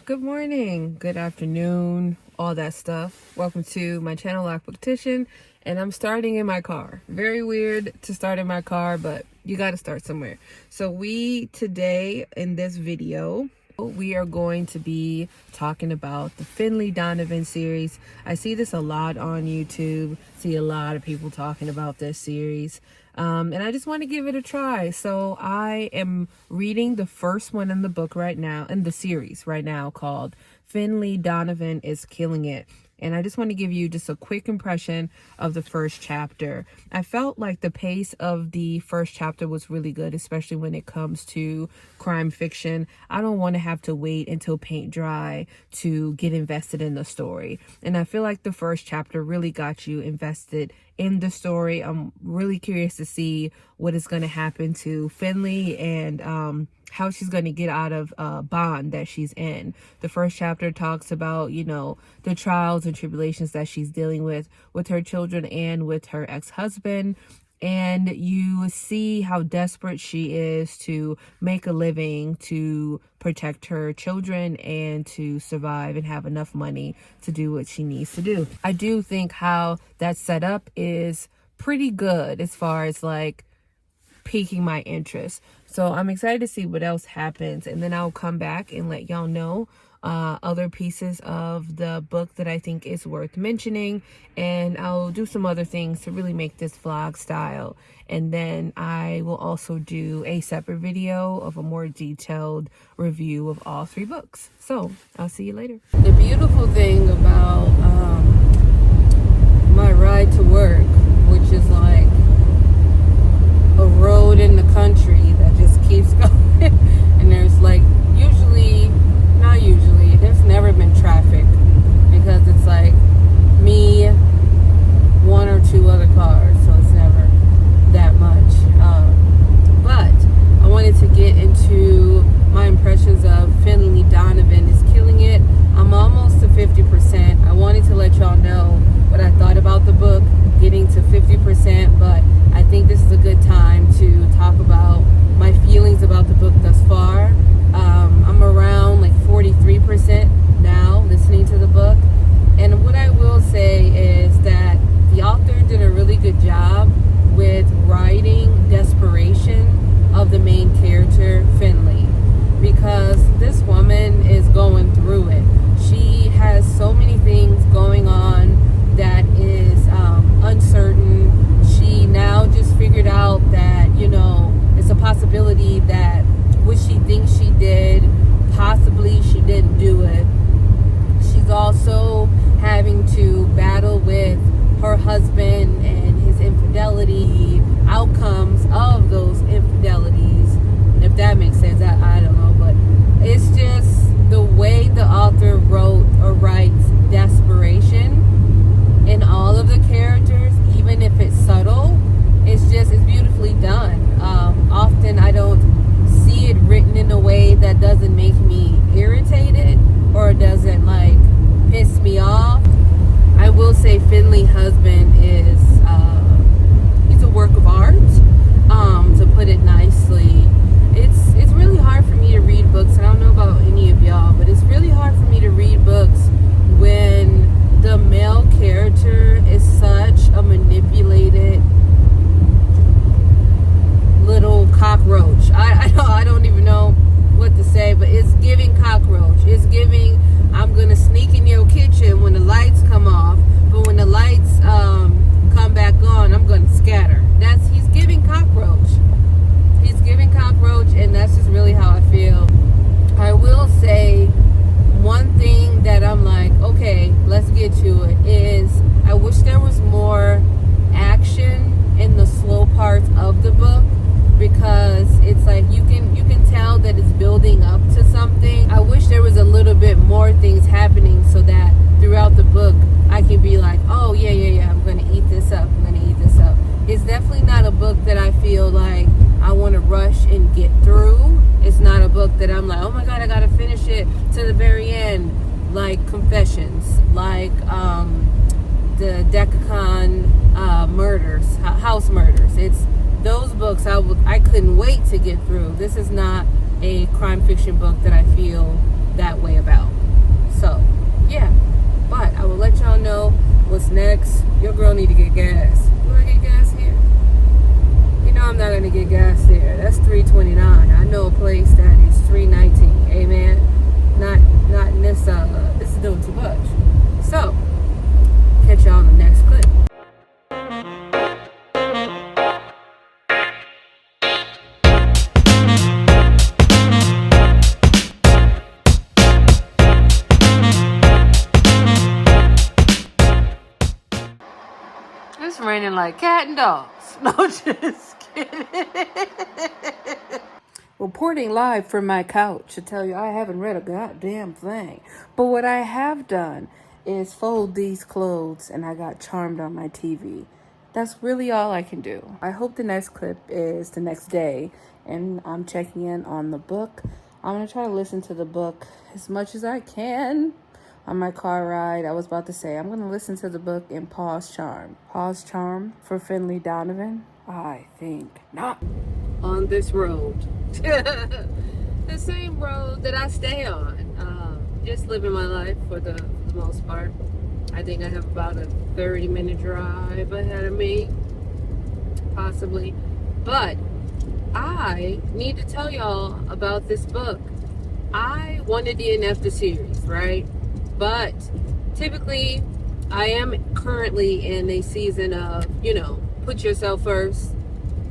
Good morning, good afternoon, all that stuff. Welcome to my channel, Loc'D, and I'm starting in my car. Very weird to start in my car, but you got to start somewhere. So today in this video, we are going to be talking about the Finley Donovan series. I see this a lot on YouTube, see a lot of people talking about this series. And I just want to give it a try. So I am reading the first one in the book right now, in the series right now, called Finley Donovan is Killing It. And I just want to give you just a quick impression of the first chapter. I felt like the pace of the first chapter was really good, especially when it comes to crime fiction. I don't want to have to wait until paint dry to get invested in the story. And I feel like the first chapter really got you invested in the story. I'm really curious to see what is going to happen to Finley and how she's going to get out of bond that she's in. The first chapter talks about, the trials and tribulations that she's dealing with her children and with her ex-husband. And you see how desperate she is to make a living, to protect her children, and to survive and have enough money to do what she needs to do. I do think how that setup is pretty good as far as like piquing my interest. So I'm excited to see what else happens, and then I'll come back and let y'all know other pieces of the book that I think is worth mentioning, and I'll do some other things to really make this vlog style. And then I will also do a separate video of a more detailed review of all three books. So I'll see you later. The beautiful thing about my ride to work, which is like a road in the country that just keeps going, and there's like there's never been traffic, because it's like me, one or two other cars, so it's never that much. But I wanted to get into my impressions of Finley Donovan is Killing It. I'm almost to 50%. I wanted to let y'all know what I thought about the book, getting to 50%, but I think this is a good time to talk about my feelings about the book thus far. I'm around like 43% now listening to the book, and what I will say is that the author did a really good job with writing desperation of the main character, Finley, because this woman is going through it. She has so many things going on that is uncertain. She now just figured out that, it's a possibility that what she thinks she did, possibly she didn't do it. She's also having to battle with her husband and his infidelity, outcomes of those infidelities, if that makes sense. I don't know, but it's just the way the author wrote or writes desperation in all of the characters, even if it's subtle. It's beautifully done. Often I don't see it written in a way that doesn't make me irritated or doesn't like piss me off. I will say Finley's husband is he's a work of art, to put it nicely. It's really hard for me to read books. I don't know about any of y'all, but it's really hard for me to read books when the male character is such a manipulated little cockroach. I don't even know what to say, but it's giving cockroach. It's giving, I'm gonna sneak in your kitchen when the lights come off, but when the lights come back on, I'm gonna scatter. He's giving cockroach. He's giving cockroach, and that's just really how I feel. I will say one thing that I'm like, okay, let's get to it, is I wish there was more action in the slow parts of the book, because it's like you can tell that it's building up to something. I wish there was a little bit more things happening so that throughout the book I can be like, oh yeah, I'm gonna eat this up, It's definitely not a book that I feel like I want to rush and get through. It's not a book that I'm like, oh my god, I gotta finish it to the very end, like Confessions, like the Deccan murders, house murders. It's those books I couldn't wait to get through. This is not a crime fiction book that I feel that way about. Your girl need to get gas. Do I get gas here? You know I'm not gonna get gas there. That's $3.29. I know a place that is $3.19. Amen. Not in this. This is doing too much. So catch y'all on the next clip. It's raining like cat and dogs. No, just kidding. Reporting live from my couch to tell you I haven't read a goddamn thing. But what I have done is fold these clothes and I got Charmed on my TV. That's really all I can do. I hope the next clip is the next day and I'm checking in on the book. I'm going to try to listen to the book as much as I can on my car ride. I was about to say, I'm going to listen to the book and pause Charm. Pause Charm for Finley Donovan? I think not. On this road. The same road that I stay on. Just living my life for the most part. I think I have about a 30-minute drive ahead of me. Possibly. But I need to tell y'all about this book. I wanted to DNF the series, right? But typically, I am currently in a season of, put yourself first,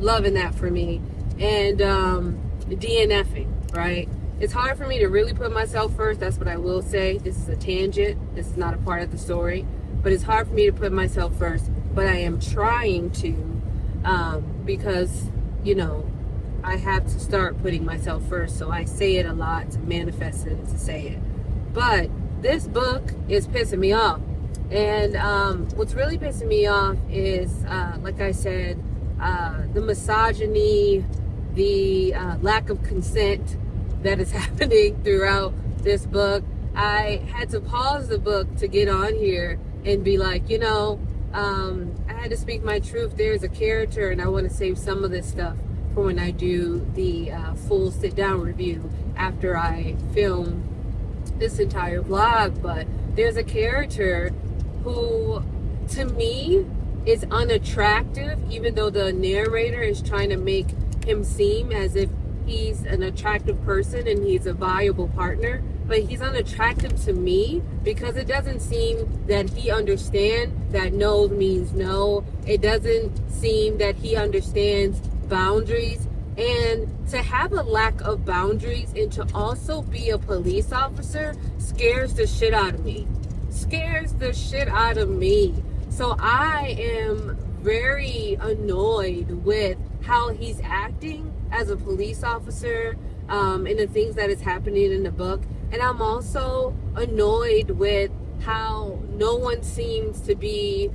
loving that for me, and DNFing, right? It's hard for me to really put myself first. That's what I will say. This is a tangent. This is not a part of the story. But it's hard for me to put myself first. But I am trying to because, I have to start putting myself first. So I say it a lot to manifest it and to say it. But this book is pissing me off. And what's really pissing me off is, like I said, the misogyny, the lack of consent that is happening throughout this book. I had to pause the book to get on here and be like, I had to speak my truth. There's a character, and I want to save some of this stuff for when I do the full sit-down review after I film this entire vlog. But there's a character who, to me, is unattractive, even though the narrator is trying to make him seem as if he's an attractive person and he's a viable partner. But he's unattractive to me because it doesn't seem that he understands that no means no. It doesn't seem that he understands boundaries. And to have a lack of boundaries and to also be a police officer scares the shit out of me. Scares the shit out of me. So I am very annoyed with how he's acting as a police officer and the things that is happening in the book. And I'm also annoyed with how no one seems to be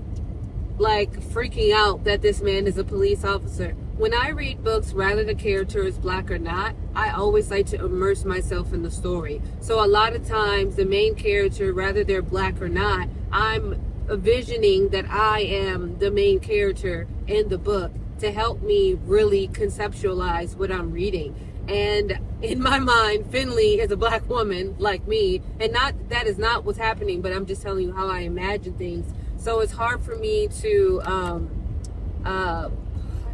like freaking out that this man is a police officer. When I read books, rather the character is black or not, I always like to immerse myself in the story. So a lot of times the main character, rather they're black or not, I'm envisioning that I am the main character in the book to help me really conceptualize what I'm reading. And in my mind, Finley is a black woman like me, and that is not what's happening, but I'm just telling you how I imagine things. So it's hard for me to how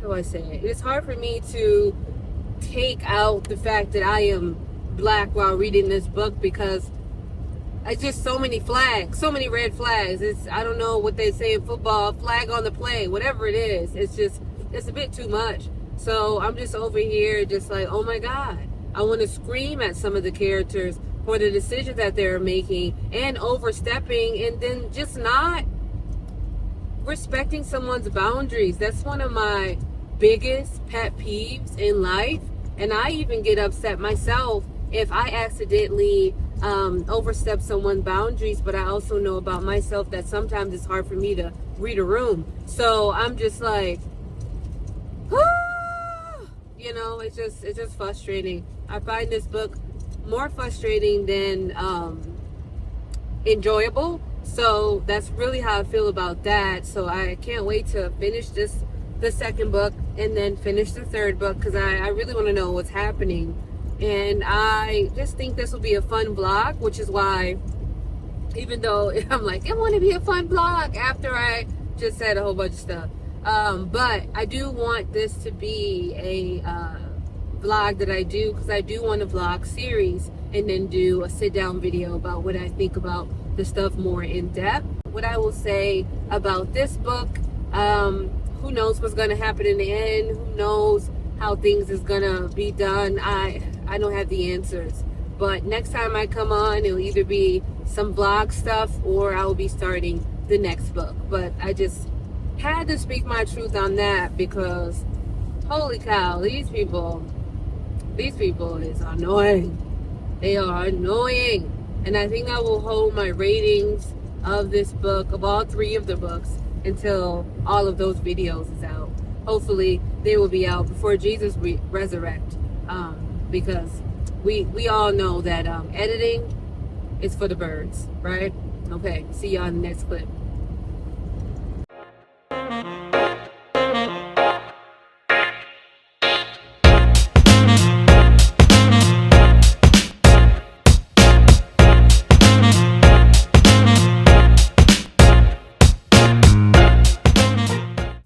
do I say it? It's hard for me to take out the fact that I am black while reading this book, because it's just so many flags, so many red flags. I don't know what they say in football, flag on the play, whatever it is. It's a bit too much. So I'm just over here just like, oh my God, I want to scream at some of the characters for the decisions that they're making and overstepping, and then just not respecting someone's boundaries. That's one of my biggest pet peeves in life. And I even get upset myself if I accidentally overstep someone's boundaries. But I also know about myself that sometimes it's hard for me to read a room. So I'm just like, it's just frustrating. I find this book more frustrating than enjoyable. So that's really how I feel about that. So I can't wait to finish the second book and then finish the third book, because I really want to know what's happening. And I just think this will be a fun vlog, which is why, even though I'm like, I want to be a fun vlog after I just said a whole bunch of stuff. But I do want this to be a vlog that I do, because I do want a vlog series and then do a sit down video about what I think about the stuff more in depth. What I will say about this book, who knows what's going to happen in the end? Who knows how things is going to be done? I don't have the answers. But next time I come on, it'll either be some vlog stuff or I will be starting the next book. But I just had to speak my truth on that, because holy cow, these people is annoying. They are annoying. And I think I will hold my ratings of this book, of all three of the books, until all of those videos is out. Hopefully they will be out before Jesus resurrect, because we all know that editing is for the birds, right? Okay, see y'all in the next clip.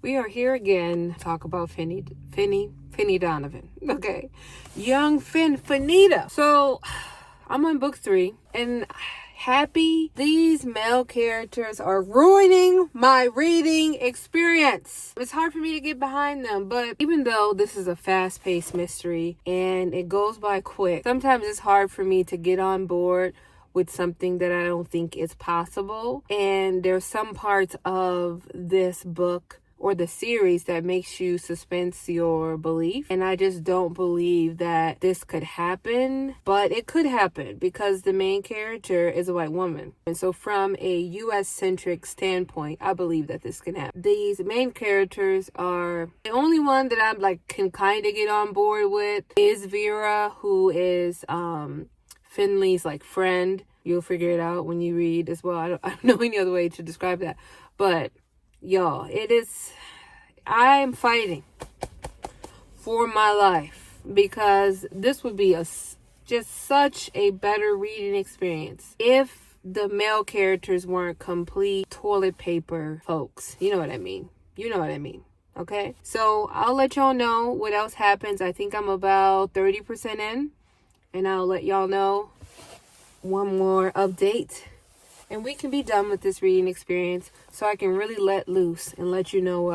We are here again to talk about Finley Donovan. Okay. Young Finita. So I'm on book 3 and happy these male characters are ruining my reading experience. It's hard for me to get behind them, but even though this is a fast-paced mystery and it goes by quick, sometimes it's hard for me to get on board with something that I don't think is possible. And there's some parts of this book or the series that makes you suspense your belief. And I just don't believe that this could happen, but it could happen because the main character is a white woman. And so from a US-centric standpoint, I believe that this can happen. These main characters are, the only one that I'm like can kind of get on board with is Vera, who is Finley's like friend. You'll figure it out when you read as well. I don't know any other way to describe that. But y'all, I'm fighting for my life, because this would be just such a better reading experience if the male characters weren't complete toilet paper folks. You know what I mean? Okay? So I'll let y'all know what else happens. I think I'm about 30% in, and I'll let y'all know one more update. And we can be done with this reading experience, so I can really let loose and let you know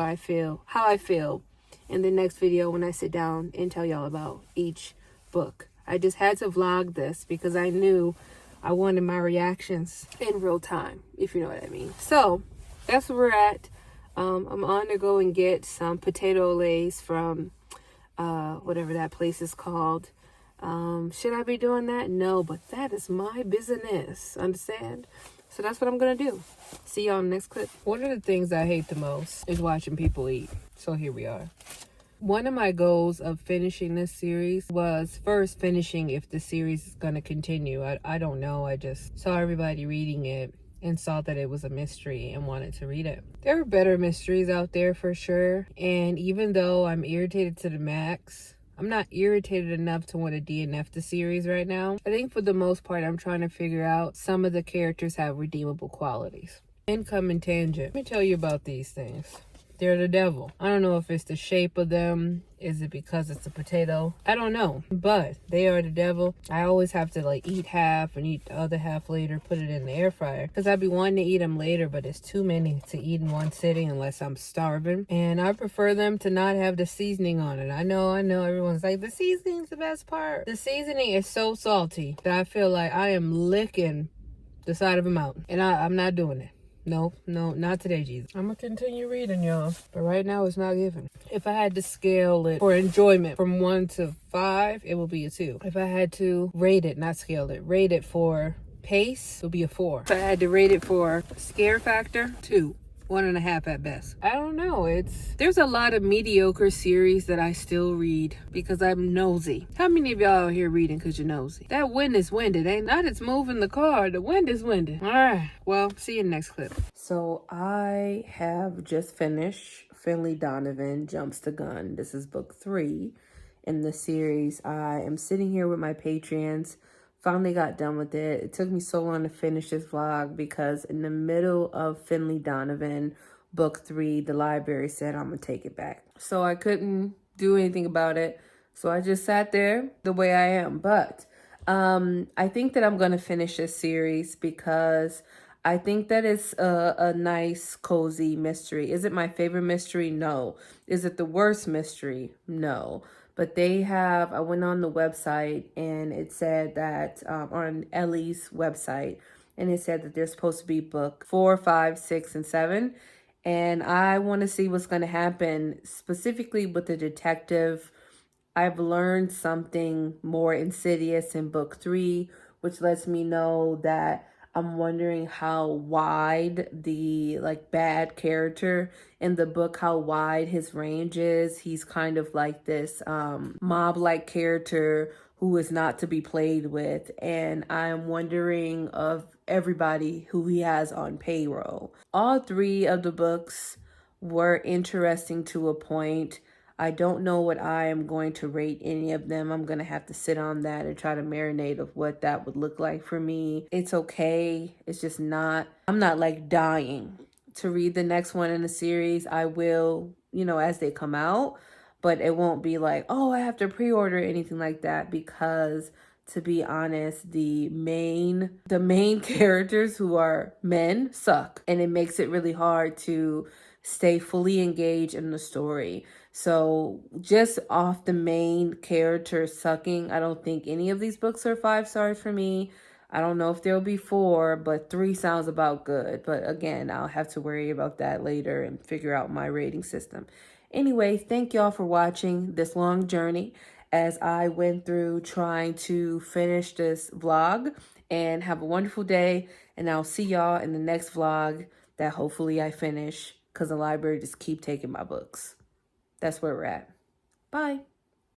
how I feel in the next video when I sit down and tell y'all about each book. I just had to vlog this because I knew I wanted my reactions in real time, if you know what I mean. So that's where we're at. I'm on to go and get some potato lays from whatever that place is called. Should I be doing that? No, but that is my business. Understand? So that's what I'm going to do. See y'all in the next clip. One of the things I hate the most is watching people eat. So here we are. One of my goals of finishing this series was first finishing if the series is going to continue. I don't know. I just saw everybody reading it and saw that it was a mystery and wanted to read it. There are better mysteries out there for sure. And even though I'm irritated to the max, I'm not irritated enough to want to DNF the series right now. I think for the most part, I'm trying to figure out some of the characters have redeemable qualities. Income and tangent. Let me tell you about these things. They're the devil. I don't know if it's the shape of them. Is it because it's a potato? I don't know. But they are the devil. I always have to like eat half and eat the other half later. Put it in the air fryer. Because I'd be wanting to eat them later. But it's too many to eat in one sitting unless I'm starving. And I prefer them to not have the seasoning on it. I know. Everyone's like, the seasoning's the best part. The seasoning is so salty that I feel like I am licking the side of a mountain. And I'm not doing it. No, not today, Jesus. I'm gonna continue reading, y'all. But right now, it's not given. If I had to scale it for enjoyment from 1 to 5, it will be a 2. If I had to rate it, not scale it, rate it for pace, it would be a 4. If I had to rate it for scare factor, 2. 1.5 at best. I don't know. There's a lot of mediocre series that I still read because I'm nosy. How many of y'all are here reading because you're nosy? That wind is winded. Ain't not it's moving the car. The wind is winded. All right. Well, see you in the next clip. So I have just finished Finley Donovan Jumps the Gun. This is book 3 in the series. I am sitting here with my Patreons. Finally got done with it. It took me so long to finish this vlog because in the middle of Finley Donovan book 3, the library said I'm gonna take it back. So I couldn't do anything about it. So I just sat there the way I am. But I think that I'm gonna finish this series because I think that it's a nice, cozy mystery. Is it my favorite mystery? No. Is it the worst mystery? No. But I went on the website and it said that, on Elle's website, and it said that there's supposed to be book 4, 5, 6, and 7. And I want to see what's going to happen specifically with the detective. I've learned something more insidious in book 3, which lets me know that I'm wondering how wide the bad character in the book, how wide his range is. He's kind of like this mob-like character who is not to be played with. And I'm wondering of everybody who he has on payroll. All 3 of the books were interesting to a point. I don't know what I am going to rate any of them. I'm going to have to sit on that and try to marinate of what that would look like for me. It's okay. It's just not, I'm not like dying to read the next one in the series. I will, as they come out, but it won't be like, oh, I have to pre-order anything like that, because to be honest, the main characters who are men suck, and it makes it really hard to stay fully engaged in the story. So just off the main character sucking, I don't think any of these books are 5 stars for me. I don't know if there'll be 4, but 3 sounds about good. But again, I'll have to worry about that later and figure out my rating system. Anyway, thank y'all for watching this long journey as I went through trying to finish this vlog, and have a wonderful day. And I'll see y'all in the next vlog that hopefully I finish, because the library just keep taking my books. That's where we're at. Bye.